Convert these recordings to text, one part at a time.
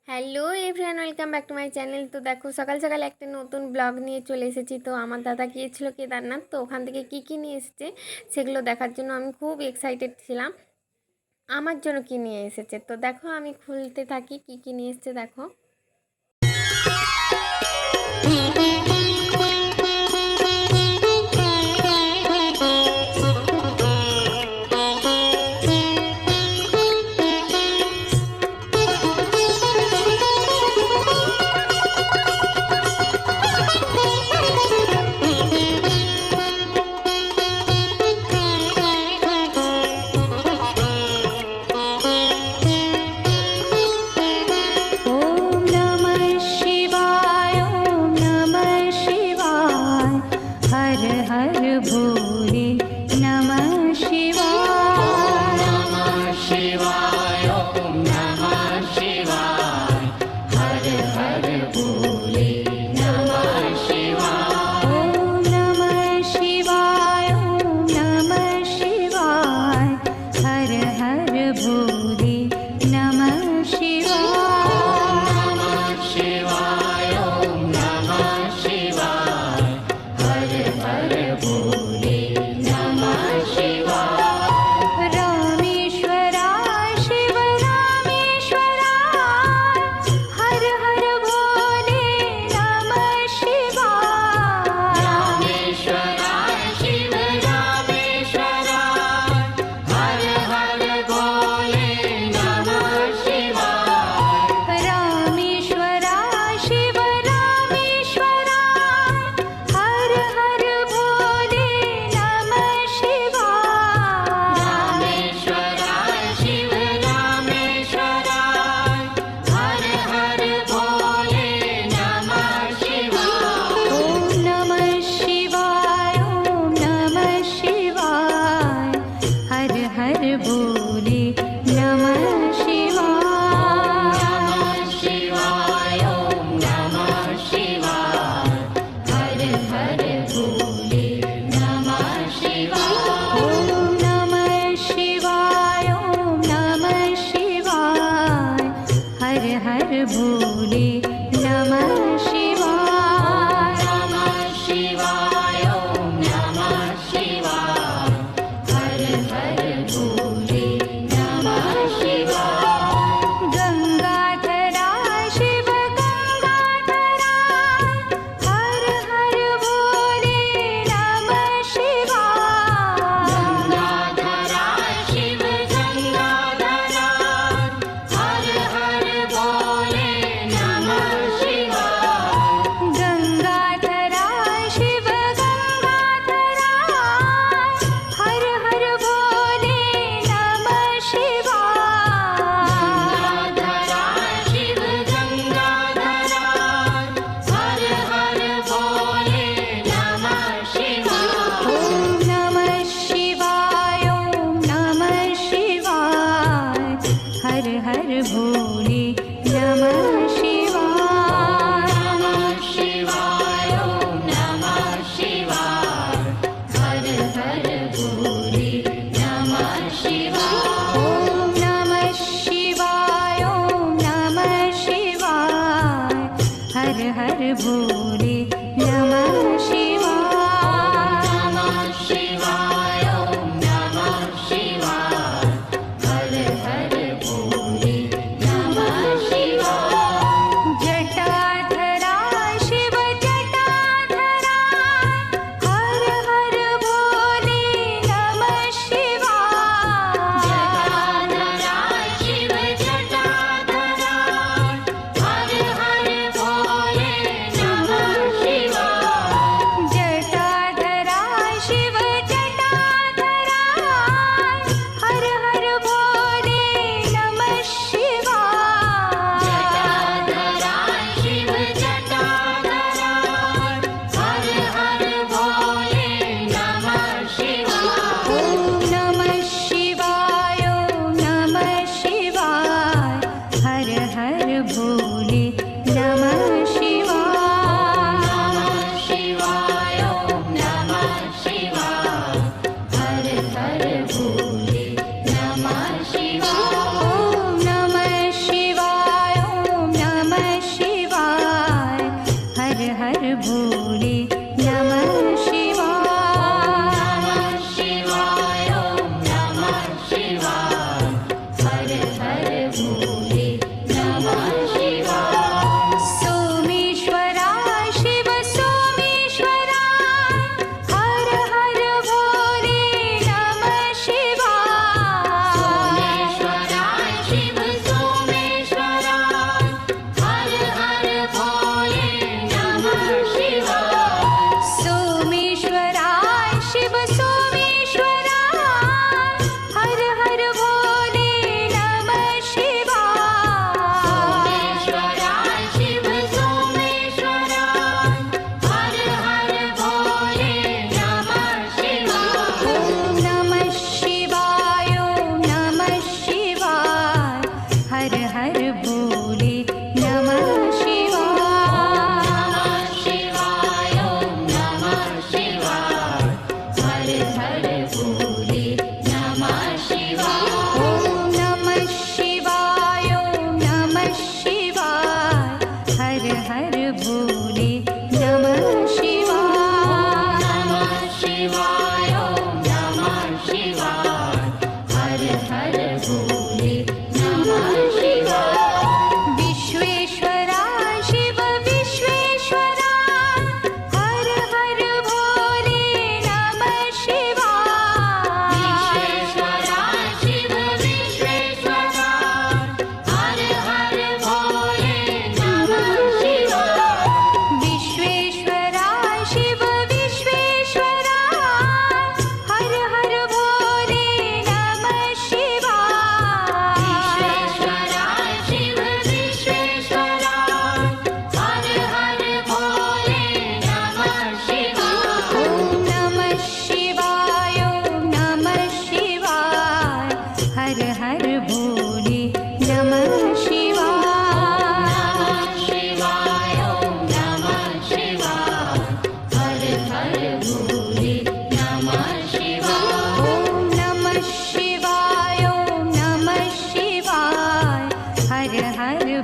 Hello everyone, welcome back to my channel. তো দেখো সকাল সকাল একটা নতুন ব্লগ নিয়ে চলে এসেছি। তো আমার দাদা গিয়েছিল কেদারনাথ, তো ওখান থেকে কী কী নিয়ে এসেছে সেগুলো দেখার জন্য আমি খুব এক্সাইটেড ছিলাম। আমার জন্য কী নিয়ে এসেছে তো দেখো, আমি খুলতে থাকি কী কী নিয়ে এসেছে দেখো।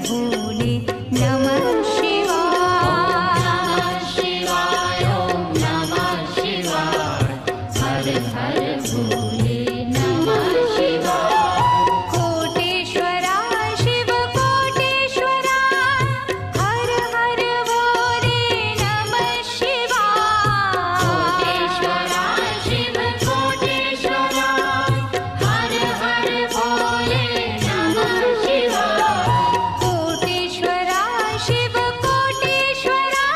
भोले नमः शिवाय ओम नमः शिवाय हर हर भोले नमः शिवाय कोटेश्वरा शिव कोटेश्वरा हर हर भोले नमः शिवाय कोटेश्वरा शिव कोटेश्वरा हर हर भोले नमः शिवाय कोटेश्वरा शिव कोटेश्वरा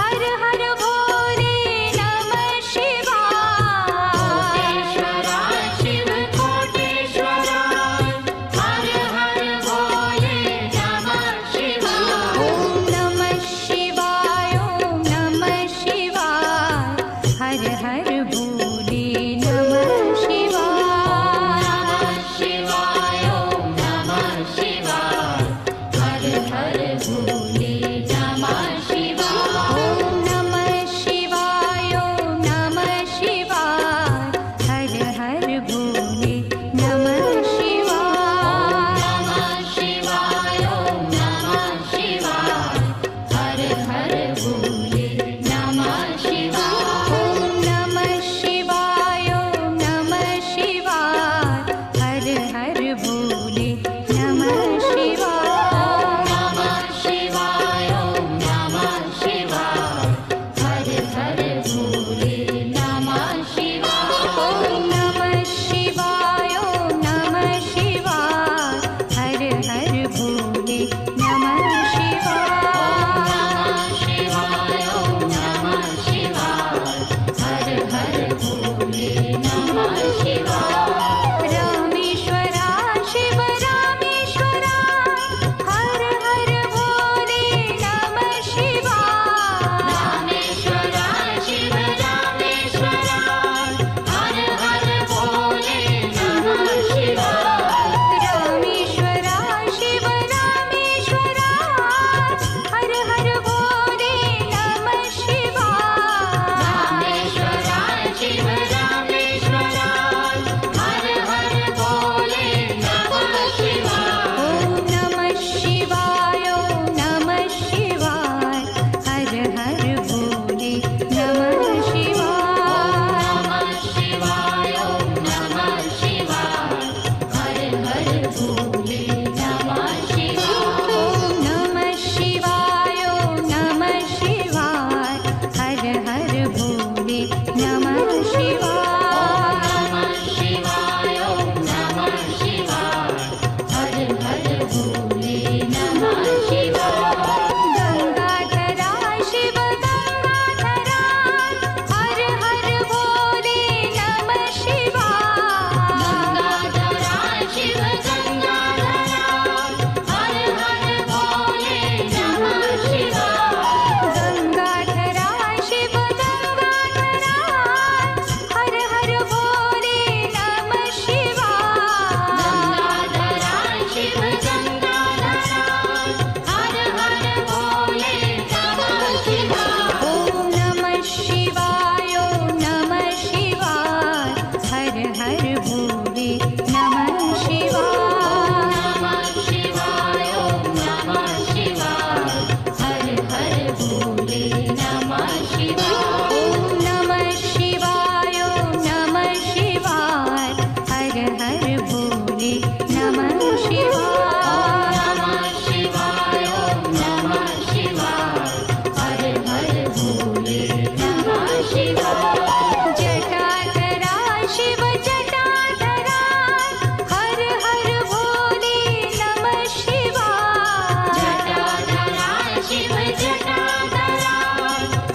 हर हर भोले नमः शिवाय कोटेश्वरा शिव कोटेश्वरा हर हर भोले नमः शिवाय ओम नमः शिवाय ओम नमः शिवाय हर हर भोले नमः शिवाय शिवाय ओम नमः शिवाय हर हर भोले नमः शिवाय ओम नमः शिवाय ओम नमः शिवाय हर हर भोले नमः शिवाय नमः शिवाय ओम नमः शिवाय हर हर भोले नमः शिवाय ओम नमः शिवाय ओम नमः शिवाय हर हर भोले नमः शिवाय नमः शिवाय ओम नमः शिवाय हर हर भोले नमः शिवाय ओम नमः शिवाय ओम नमः शिवाय हर हर भोले नमः शिवाय ओम नमः शिवाय हर हर भोले नमः शिवाय रामेश्वरा शिव रामेश्वरा हर हर भोले नमः शिवाय रामेश्वरा शिव रामेश्वरा हर हर भोले नमः शिवाय रामेश्वरा शिव रामेश्वरा हर हर भोले नमः शिवाय रामेश्वरा शिव रामेश्वरा हर हर भोले नमः शिवाय ओम नमः शिवाय ओम नमः शिवाय हर हर भोले नमः शिवाय नमः शिवाय ओम नमः शिवाय हर हर भोले नमः शिवाय ओम नमः शिवाय ओम नमः शिवाय हर हर भोले नमः शिवाय नमः शिवाय ओम नमः शिवाय हर हर भोले नमः शिवाय गंगाधरा शिव गंगाधरा हर हर भोले नमः शिवाय गंगाधरा शिव गंगाधरा हर हर भोले नमः शिवाय गंगाधरा शिव गंगाधरा हर हर भोले नमः शिवाय गंगाधरा शिव गंगाधरा हर हर भोले नमः शिवाय ओम नमः शिवाय ओम नमः शिवाय हर हर भोले नमः शिवाय नमः शिवाय ओम नमः शिवाय हर हर भोले नमः शिवाय ओम नमः शिवाय ओम नमः शिवाय हर हर भोले नमः शिवाय नमः शिवाय ओम नमः शिवाय हर हर भोले नमः शिवाय जटाधरा शिव जटाधरा हर हर भोले नमः शिवाय जटाधरा शिव जटाधरा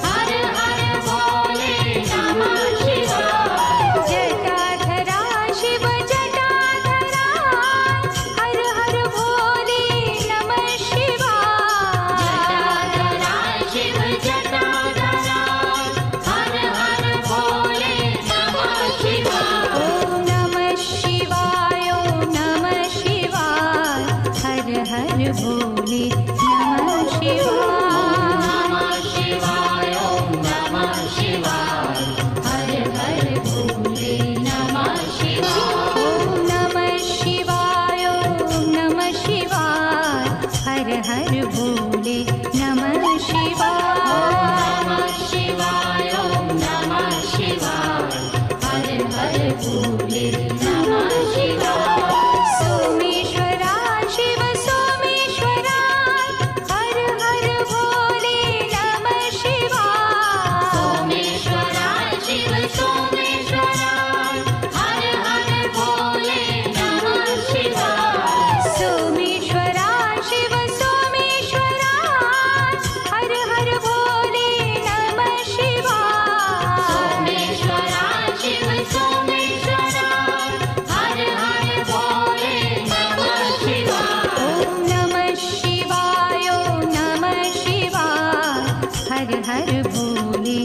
हर हर भोले नमः शिवाय जटाधरा शिव जटाधरा हर हर भोले नमः शिवाय जटाधरा शिव जटाधरा हर हर भोले नमः शिवाय ओम नमः शिवाय ओम नमः शिवाय हर हर भोले नमः शिवाय नमः शिवाय ओम नमः शिवाय हर हर भोले नमः शिवाय ओम नमः शिवाय ओम नमः शिवाय हर भोले नमः शिवाय नमः शिवाय ॐ नमः शिवाय हर हर भोले नमः शिवाय सोमेश्वरा शिव सोमेश्वरा हर हर भोले नमः शिवाय सोमेश्वरा शिव सोमेश्वरा हर हर भोले नमः शिवाय सोमेश्वरा शिव सोमेश्वरा हर हर भोले नमः शिवाय सोमेश्वरा शिव सोमेश्वरा हर हर भोले नमः शिवाय ॐ नमः शिवाय ॐ नमः शिवाय हर हर भोले